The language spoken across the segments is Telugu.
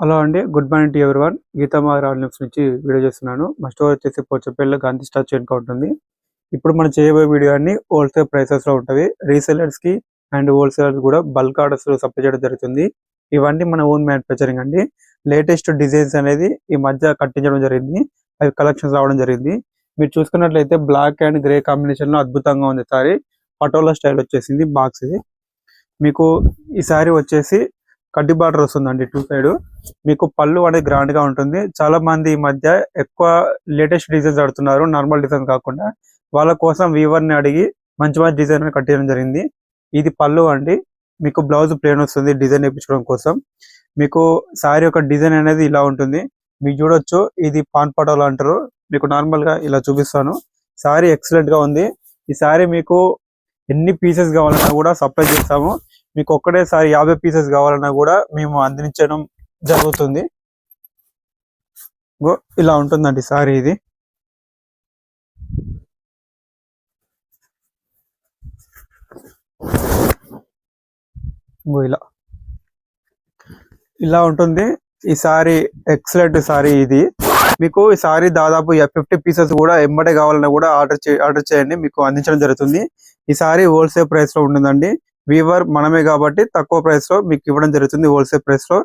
హలో అండి. Good morning to everyone. Geetha Madhuri onlines నుంచి వీడియో చేస్తున్నాను. మా స్టోర్ వచ్చేసి పోచంపల్లిలో గాంధీ స్టార్ చైన్ ఉంటుంది. ఇప్పుడు మనం చేయబోయే వీడియో అన్ని హోల్సేల్ ప్రైసెస్లో ఉంటవి. రీసెలర్స్కి అండ్ హోల్సేలర్స్ కూడా బల్క్ ఆర్డర్స్ సప్లై చేయడం జరుగుతుంది. ఇవన్నీ మన ఓన్ మ్యానుఫ్యాక్చరింగ్ అండి. లేటెస్ట్ డిజైన్స్ అనేది ఈ మధ్య కట్టించడం జరిగింది. అవి కలెక్షన్స్ రావడం జరిగింది. మీరు చూసుకున్నట్లయితే బ్లాక్ అండ్ గ్రే కాంబినేషన్లో అద్భుతంగా ఉంది. సారీ పటోలా స్టైల్ వచ్చేసింది. బాక్స్ ఇది మీకు ఈ సారీ వచ్చేసి కడ్డీ బార్డర్ వస్తుందండి. టూ సైడ్ మీకు పళ్ళు అనేది గ్రాండ్ గా ఉంటుంది. చాలా మంది ఈ మధ్య ఎక్కువ లేటెస్ట్ డిజైన్స్ ఆడుతున్నారు, నార్మల్ డిజైన్ కాకుండా. వాళ్ళ కోసం వీవర్ ని అడిగి మంచి మంచి డిజైన్ కట్టడం జరిగింది. ఇది పళ్ళు అండి. మీకు బ్లౌజ్ ప్లేన్ వస్తుంది డిజైన్ వేయించడం కోసం. మీకు సారీ యొక్క డిజైన్ అనేది ఇలా ఉంటుంది. మీకు చూడొచ్చు, ఇది పాన్ పటోలా అంటారు. మీకు నార్మల్ గా ఇలా చూపిస్తాను. సారీ ఎక్సలెంట్ గా ఉంది. ఈ సారీ మీకు ఎన్ని పీసెస్ కావాలన్నా కూడా సప్లై చేస్తాము. మీకు ఒక్కటేసారి 50 పీసెస్ కావాలన్నా కూడా మేము అందించడం జరుగుతుంది. ఇలా ఉంటుందండి సారీ. ఇది ఇలా ఉంటుంది. ఈ సారీ ఎక్సలెంట్ సారీ. ఇది మీకు ఈ సారీ దాదాపు 50 పీసెస్ కూడా ఎంబడే కావాలన్నా కూడా ఆర్డర్ చేయండి, మీకు అందించడం జరుగుతుంది. ఈ సారీ హోల్సేల్ ప్రైస్ లో ఉంటుందండి. వీవర్ మనమే కాబట్టి తక్కువ ప్రైస్ లో మీకు ఇవ్వడం జరుగుతుంది. హోల్సేల్ ప్రైస్ లో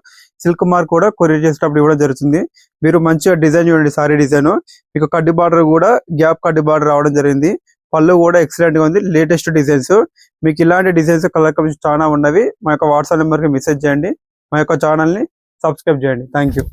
సిల్క్ మార్క్ కూడా కొరియర్ చేసేటప్పుడు ఇవ్వడం జరుగుతుంది. మీరు మంచిగా డిజైన్ చూడండి. సారీ డిజైన్ మీకు కడ్డీ బార్డర్ కూడా గ్యాప్ కడ్డీ బార్డర్ రావడం జరిగింది. పళ్ళు కూడా ఎక్సలెంట్ గా ఉంది. Latest designs. మీకు ఇలాంటి డిజైన్స్ కలర్ చాలా ఉన్నవి. మా యొక్క వాట్సాప్ నెంబర్ కి మెసేజ్ చేయండి. మా యొక్క ఛానల్ ని సబ్స్క్రైబ్ చేయండి. Thank you.